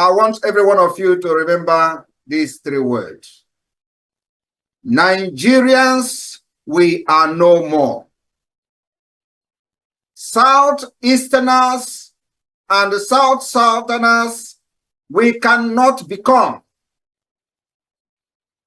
I want every one of you to remember these three words. Nigerians, we are no more. Southeasterners and Southerners, we cannot become.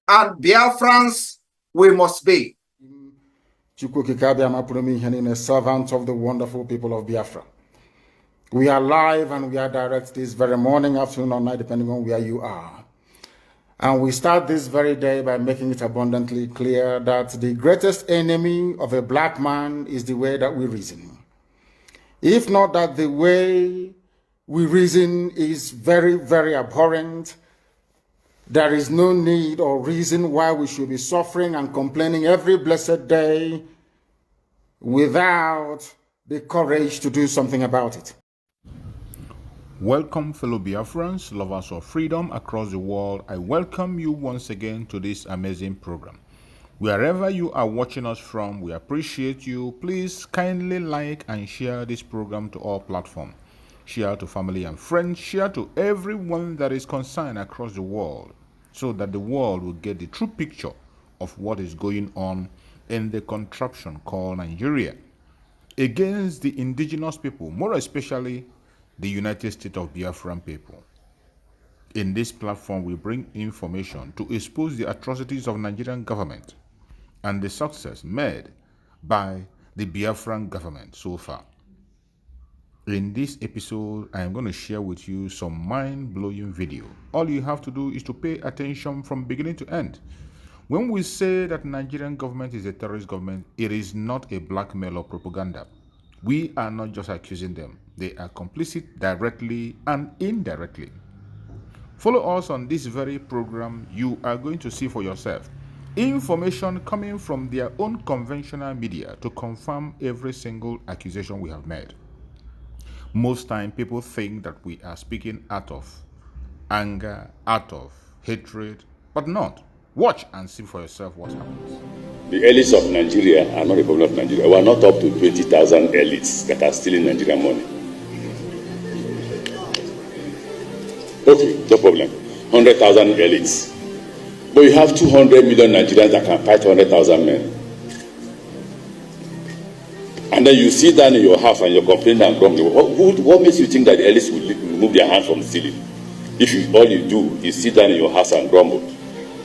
And Biafrans, we must be. A servant of the wonderful people of Biafra. We are live and we are direct this very morning, afternoon, or night, depending on where you are. And we start this very day by making it abundantly clear that the greatest enemy of a black man is the way that we reason. If not that the way we reason is very, very abhorrent, there is no need or reason why we should be suffering and complaining every blessed day without the courage to do something about it. Welcome, fellow Biafrans, lovers of freedom across the world. I welcome you once again to this amazing program. Wherever you are watching us from, we appreciate you. Please kindly like and share this program to all platforms. Share to family and friends. Share to everyone that is concerned across the world, so that the world will get the true picture of what is going on in the contraption called Nigeria against the indigenous people, more especially the United States of Biafran people. In this platform, we bring information to expose the atrocities of Nigerian government and the success made by the Biafran government so far. In this episode, I am going to share with you some mind-blowing video. All you have to do is to pay attention from beginning to end. When we say that Nigerian government is a terrorist government, it is not a blackmail or propaganda. We are not just accusing them. They are complicit directly and indirectly. Follow us on this very program. You are going to see for yourself information coming from their own conventional media to confirm every single accusation we have made. Most time people think that we are speaking out of anger, out of hatred, but not. Watch and see for yourself what happens. The elites of Nigeria are not a problem of Nigeria. We are not up to 20,000 elites that are stealing Nigerian money. Okay, no problem. 100,000 elites. But you have 200 million Nigerians that can fight 100,000 men. And then you sit down in your house and you're complaining and grumbling. What makes you think that the elites will remove their hands from stealing? If all you do is sit down in your house and grumble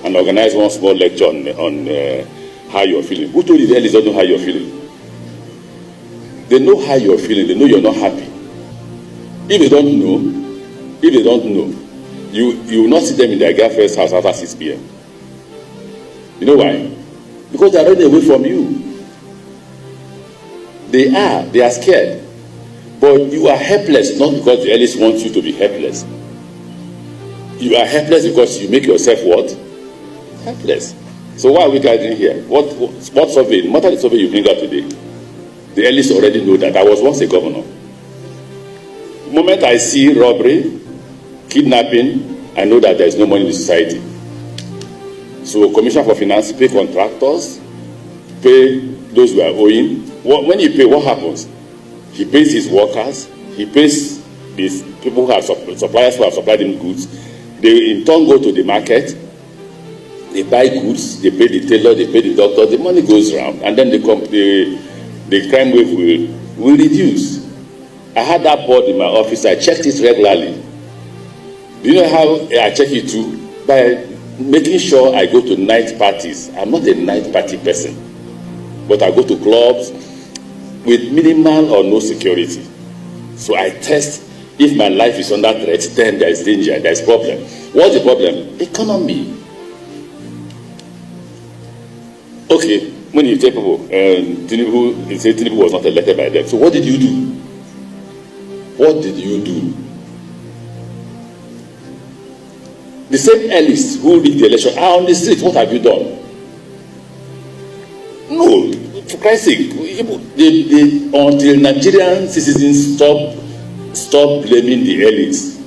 and organize one small lecture on how you're feeling. Who told you the elites don't know how you're feeling? They know how you're feeling. They know you're not happy. If they don't know, you will not see them in their girlfriend's house after 6 p.m. You know why? Because they are running away from you. They are scared. But you are helpless, not because the elites want you to be helpless. You are helpless because you make yourself what? Helpless. So why are we gathering here? What survey? No matter the survey you bring up today, the elites already know that I was once a governor. The moment I see robbery, kidnapping, I know that there is no money in the society. So Commissioner for Finance pay contractors, pay those who are owing. When you pay, what happens? He pays his workers, he pays these people who have suppliers who have supplied him goods. They in turn go to the market, they buy goods, they pay the tailor, they pay the doctor, the money goes around, and then the crime wave will reduce. I had that board in my office, I checked it regularly. Do you know how I check it too? By making sure I go to night parties. I'm not a night party person, but I go to clubs with minimal or no security. So I test if my life is under threat, then there is danger, there is problem. What's the problem? Economy. Okay, when you tell people, Tinubu, you say Tinubu was not elected by them. So what did you do? What did you do? The same elites who rigged the election are on the street. What have you done? No, for Christ's sake, until Nigerian citizens stop blaming the elites,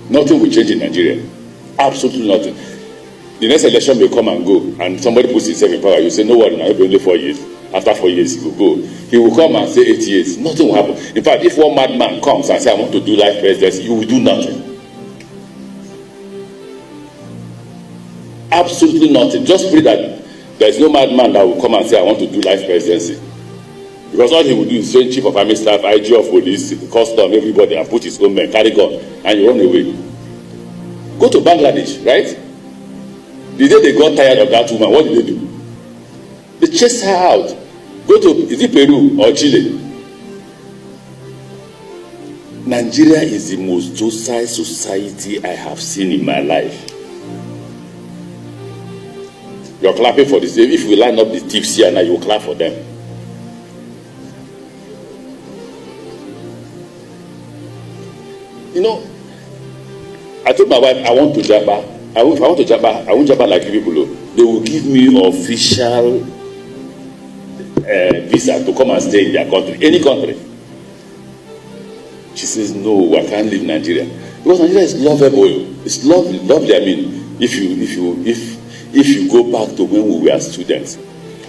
nothing will change in Nigeria. Absolutely nothing. the next election may come and go, and somebody puts himself in power. You say, no worry, now it'll be only 4 years. After 4 years, he will go. He will come and say 8 years. Nothing will happen. In fact, if one madman comes and says, I want to do life presidency, you will do nothing. Absolutely nothing. Just pray that there is no madman that will come and say, I want to do life presidency. Because all he will do is train chief of army staff, IG of police, custom, everybody, and put his own men, carry gun, and you run away. Go to Bangladesh, right? The day they got tired of that woman, what did they do? They chased her out. Go to, is it Peru or Chile? Nigeria is the most docile society I have seen in my life. You're clapping for this. If we line up the thieves here now, you will clap for them. You know, I told my wife, I want to Jabba. If I want to Jabba, I won't Jabba like you people. They will give me official visa to come and stay in their country, any country. She says, no, I can't leave Nigeria. Because Nigeria is lovable. It's lovely. I mean, if you go back to when we were students.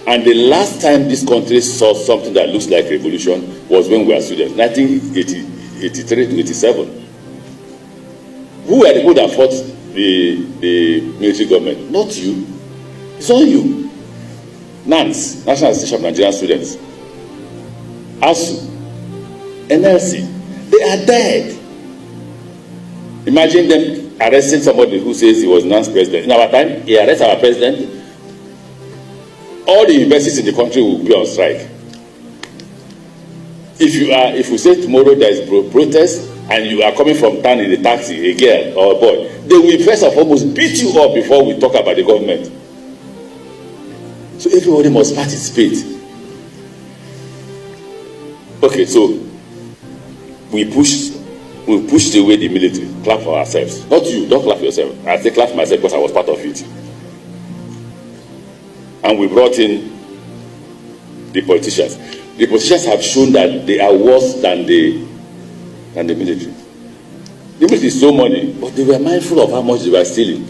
And the last time this country saw something that looks like revolution was when we were students, 1983 to 87. Who were the people that fought the military government? Not you. It's all you. NANS, National Association of Nigerian Students, ASU, NLC, they are dead. Imagine them arresting somebody who says he was NANS president. In our time, he arrests our president. All the universities in the country will be on strike. If you say tomorrow there is protest and you are coming from town in a taxi, a girl or a boy, they will first of all almost beat you up before we talk about the government. So everybody must participate. Okay, so we pushed away the military. Clap for ourselves. Not you, don't clap for yourself. I say clap for myself because I was part of it. And we brought in the politicians. The politicians have shown that they are worse than the military. The military stole money, but they were mindful of how much they were stealing.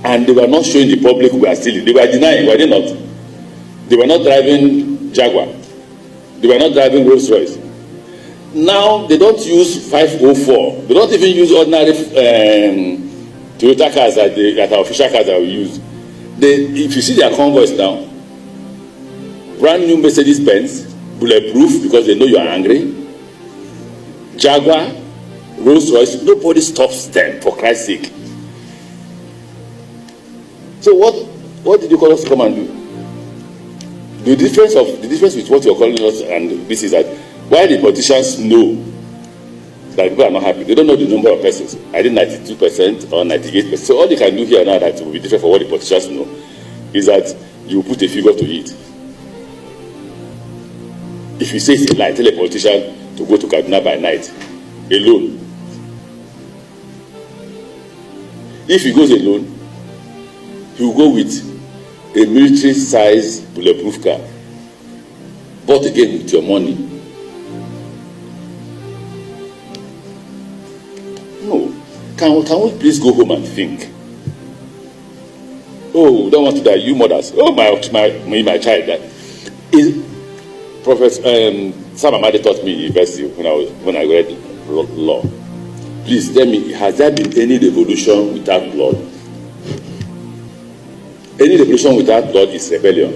And they were not showing the public we were stealing. They were denying, were they not? They were not driving Jaguar. They were not driving Rolls Royce. Now they don't use 504. They don't even use ordinary Toyota cars that are official cars that we use. If you see their convoys now, brand new Mercedes Benz, bulletproof because they know you are angry. Jaguar, Rolls Royce, nobody stops them for Christ's sake. So what did you call us to come and do? The difference with what you're calling us and this is that while the politicians know that people are not happy, they don't know the number of persons. I did 92% or 98%. So all they can do here now that will be different for what the politicians know is that you put a figure to it. If you say it's a lie, tell a politician to go to Kaduna by night alone. If he goes alone, he will go with a military-sized bulletproof car, bought again with your money. No. Can we please go home and think? Oh, we don't want to die, you mothers. Oh, my child died. Professor Sam Amadi taught me in university when I read law. Please tell me, has there been any revolution without blood? Any revolution without blood is rebellion.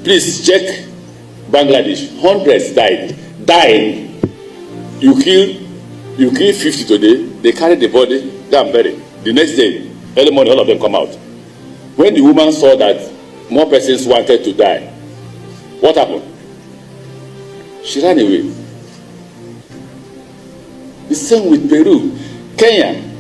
Please check Bangladesh. Hundreds died. Dying. You kill 50 today, they carry the body, they are buried. The next day, early morning, all of them come out. When the woman saw that more persons wanted to die, what happened? She ran away. The same with Peru. Kenya.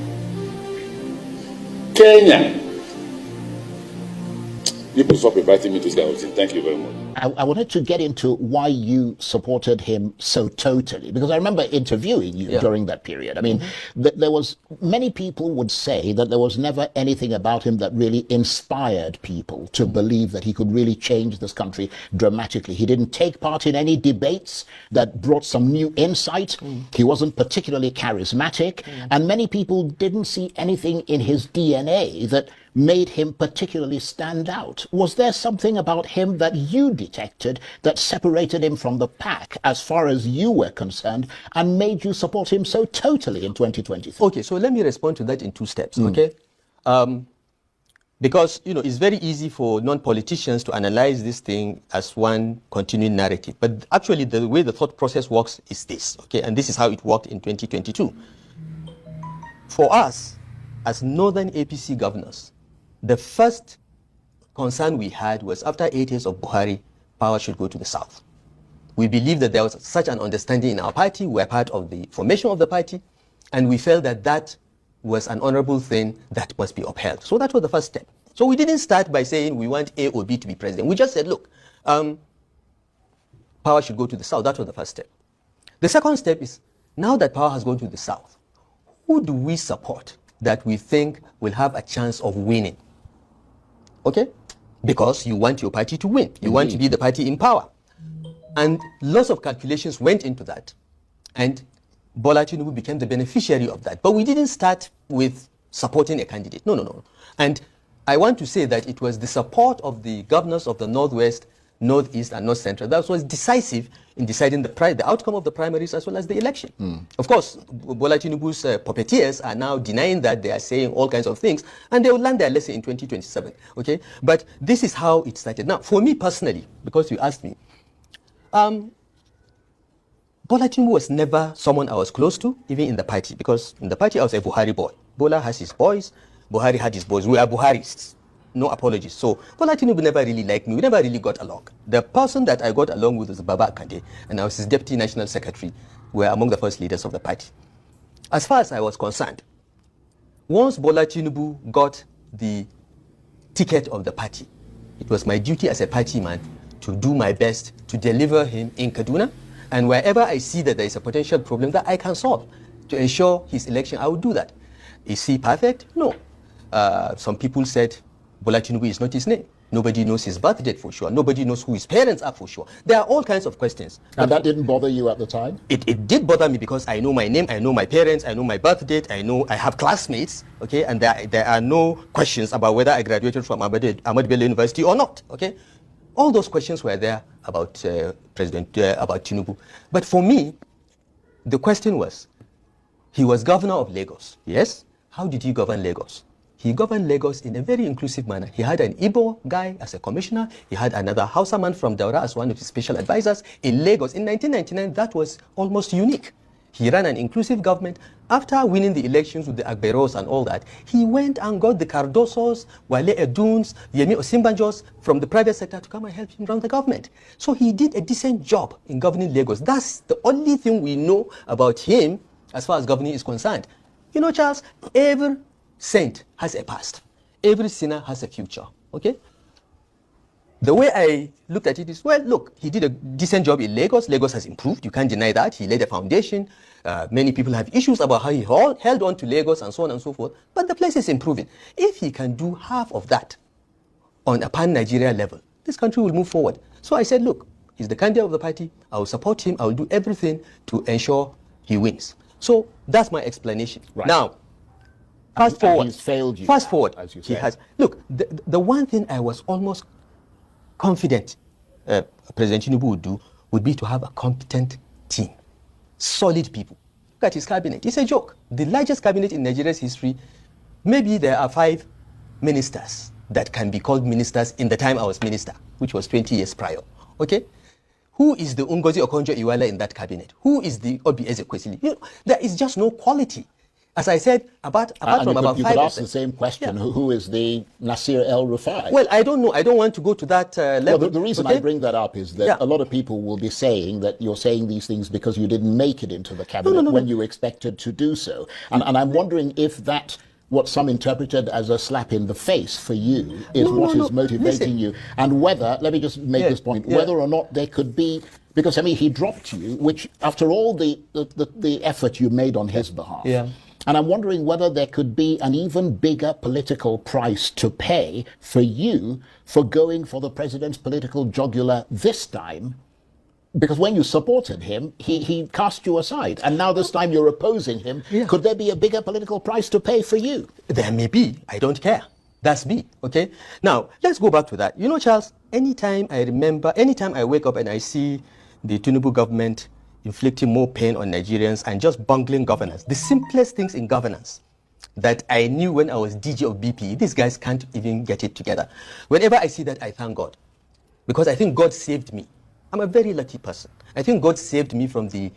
People stop inviting me to this kind of thing. Thank you very much. I wanted to get into why you supported him so totally, because I remember interviewing you during that period. I mean, there was, many people would say that there was never anything about him that really inspired people to believe that he could really change this country dramatically. He didn't take part in any debates that brought some new insight. He wasn't particularly charismatic, and many people didn't see anything in his DNA that made him particularly stand out. Was there something about him that you detected that separated him from the pack as far as you were concerned and made you support him so totally in 2023? Okay, so let me respond to that in 2 steps, okay? Because, you know, it's very easy for non-politicians to analyze this thing as one continuing narrative. But actually, the way the thought process works is this, okay? And this is how it worked in 2022. For us, as Northern APC governors, the first concern we had was after 8 years of Buhari, power should go to the South. We believed that there was such an understanding in our party. We were part of the formation of the party, and we felt that that was an honorable thing that must be upheld. So that was the first step. So we didn't start by saying we want A or B to be president. We just said, look, power should go to the South. That was the first step. The second step is, now that power has gone to the South, who do we support that we think will have a chance of winning? Okay? Because you want your party to win. You want to be the party in power. And lots of calculations went into that. And Bola Tinubu became the beneficiary of that. But we didn't start with supporting a candidate. No, no, no. And I want to say that it was the support of the governors of the Northwest, Northeast, and North Central that was decisive in deciding the outcome of the primaries as well as the election. Of course, Bola Tinubu's puppeteers are now denying that. They are saying all kinds of things, and they will learn their lesson in 2027. Okay? But this is how it started. Now, for me personally, because you asked me, Bola Tinubu was never someone I was close to, even in the party, because in the party I was a Buhari boy. Bola has his boys, Buhari had his boys. We are Buharists. No apologies. So Bola Tinubu never really liked me. We never really got along. The person that I got along with was Baba Akande, and I was his deputy national secretary. We were among the first leaders of the party. As far as I was concerned, once Bola Tinubu got the ticket of the party, it was my duty as a party man to do my best to deliver him in Kaduna, and wherever I see that there is a potential problem that I can solve to ensure his election, I will do that. Is he perfect? No. Some people said Bola Tinubu is not his name. Nobody knows his birth date for sure. Nobody knows who his parents are for sure. There are all kinds of questions. And that didn't bother you at the time? It did bother me because I know my name, I know my parents, I know my birth date, I know I have classmates, okay, and there are no questions about whether I graduated from Ahmad Bello University or not, okay. All those questions were there about about Tinubu. But for me, the question was, he was governor of Lagos, yes? How did he govern Lagos? He governed Lagos in a very inclusive manner. He had an Igbo guy as a commissioner. He had another Hausa man from Daura as one of his special advisors. In Lagos, in 1999, that was almost unique. He ran an inclusive government. After winning the elections with the Agberos and all that, he went and got the Cardosos, Wale Eduns, Yemi Osinbanjos from the private sector to come and help him run the government. So he did a decent job in governing Lagos. That's the only thing we know about him as far as governing is concerned. You know, Charles, every saint has a past. Every sinner has a future, okay? The way I looked at it is, well, look, he did a decent job in Lagos. Lagos has improved. You can't deny that. He laid a foundation. Many people have issues about how he held on to Lagos and so on and so forth. But the place is improving. If he can do half of that on a pan-Nigeria level, this country will move forward. So I said, look, he's the candidate of the party. I will support him. I will do everything to ensure he wins. So that's my explanation. Right. Now, fast forward. He's failed you. Fast forward. As you say. He has. Look, the one thing I was almost confident President Tinubu would do would be to have a competent team, solid people. Look at his cabinet. It's a joke. The largest cabinet in Nigeria's history, maybe there are 5 ministers that can be called ministers in the time I was minister, which was 20 years prior. Okay? Who is the Ngozi Okonjo-Iweala in that cabinet? Who is the Obi Ezekwesili? You know, there is just no quality. As I said, apart from about 5%. You could ask the same question. Yeah. Who is the Nasir El-Rufai? Well, I don't know. I don't want to go to that level. Well, the reason I bring that up is that a lot of people will be saying that you're saying these things because you didn't make it into the cabinet when you expected to do so. And I'm wondering if that what some interpreted as a slap in the face for you is what is motivating you. And whether, let me just make this point, whether or not there could be, because I mean, he dropped you, which after all the effort you made on his behalf. And I'm wondering whether there could be an even bigger political price to pay for you for going for the president's political jugular this time. Because when you supported him, he cast you aside. And now this time you're opposing him. Could there be a bigger political price to pay for you? There may be. I don't care. That's me. Okay? Now, let's go back to that. You know, Charles, anytime I wake up and I see the Tinubu government inflicting more pain on Nigerians and just bungling governance, the simplest things in governance that I knew when I was DG of BP, these guys can't even get it together. Whenever I see that, I thank God. Because I think God saved me. I'm a very lucky person. I think God saved me from the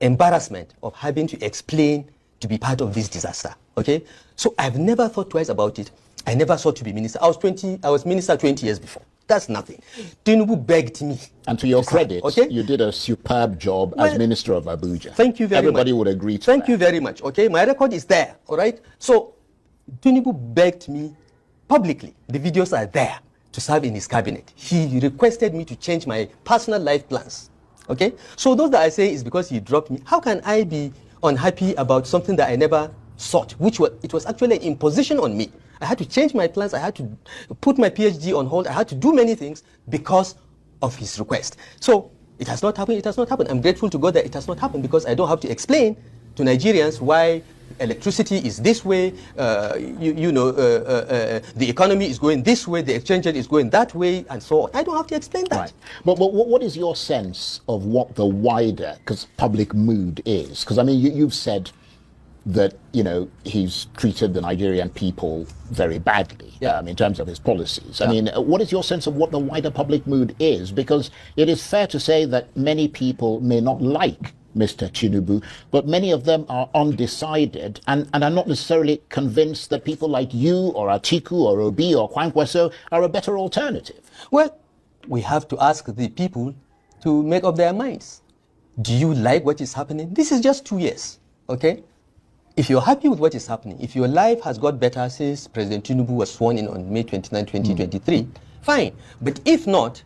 embarrassment of having to explain to be part of this disaster. Okay? So I've never thought twice about it. I never sought to be minister. I was minister 20 years before. That's nothing. Tinubu begged me. And to your credit, you did a superb job as Minister of Abuja. Thank you very much. Everybody would agree to Thank you very much. Okay? My record is there. All right? So Tinubu begged me publicly. The videos are there. To serve in his cabinet. He requested me to change my personal life plans. Okay? So those that I say is because he dropped me. How can I be unhappy about something that I never sought, it was actually an imposition on me. I had to change my plans. I had to put my PhD on hold. I had to do many things because of his request. So it has not happened. It has not happened. I'm grateful to God that it has not happened because I don't have to explain to Nigerians why electricity is this way, the economy is going this way, the exchange rate is going that way, and so on. I don't have to explain that. Right. But what is your sense of what the wider public mood is? Because, I mean, you've said that, he's treated the Nigerian people very badly in terms of his policies. I mean, what is your sense of what the wider public mood is? Because it is fair to say that many people may not like Mr. Tinubu, but many of them are undecided and are not necessarily convinced that people like you or Atiku or Obi or Kwankwaso are a better alternative. Well, we have to ask the people to make up their minds. Do you like what is happening? This is just 2 years, okay? If you're happy with what is happening, if your life has got better since President Tinubu was sworn in on May 29, 2023, fine. But if not,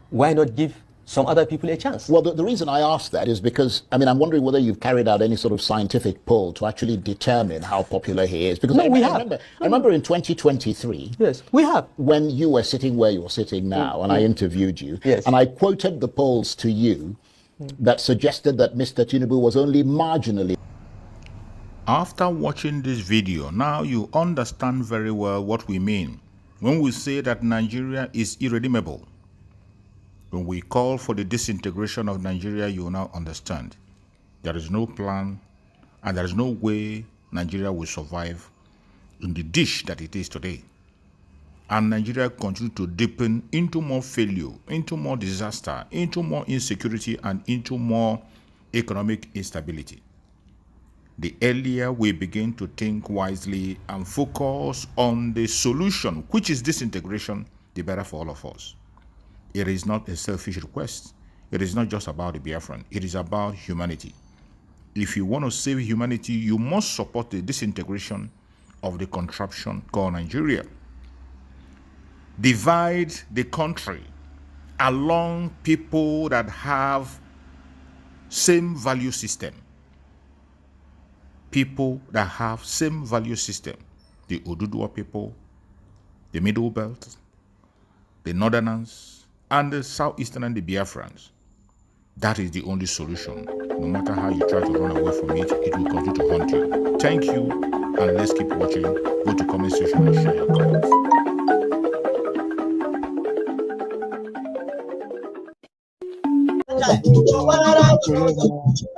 why not give some other people a chance? Well, the reason I ask that is because, I mean, I'm wondering whether you've carried out any sort of scientific poll to actually determine how popular he is. Because I remember in 2023, yes, we have, when you were sitting where you're sitting now, and I interviewed you, and I quoted the polls to you that suggested that Mr. Tinubu was only marginally. After watching this video, now you understand very well what we mean when we say that Nigeria is irredeemable. When we call for the disintegration of Nigeria, you will now understand. There is no plan and there is no way Nigeria will survive in the dish that it is today. And Nigeria continues to deepen into more failure, into more disaster, into more insecurity, and into more economic instability. The earlier we begin to think wisely and focus on the solution, which is disintegration, the better for all of us. It is not a selfish request. It is not just about the Biafran. It is about humanity. If you want to save humanity, you must support the disintegration of the contraption called Nigeria. Divide the country along people that have same value system. People that have same value system. The Oduduwa people, the Middle Belt, the Northerners, and the Southeastern and the Biafrans. That is the only solution. No matter how you try to run away from it, it will continue to haunt you. Thank you, and let's keep watching. Go to comment section and share your comments.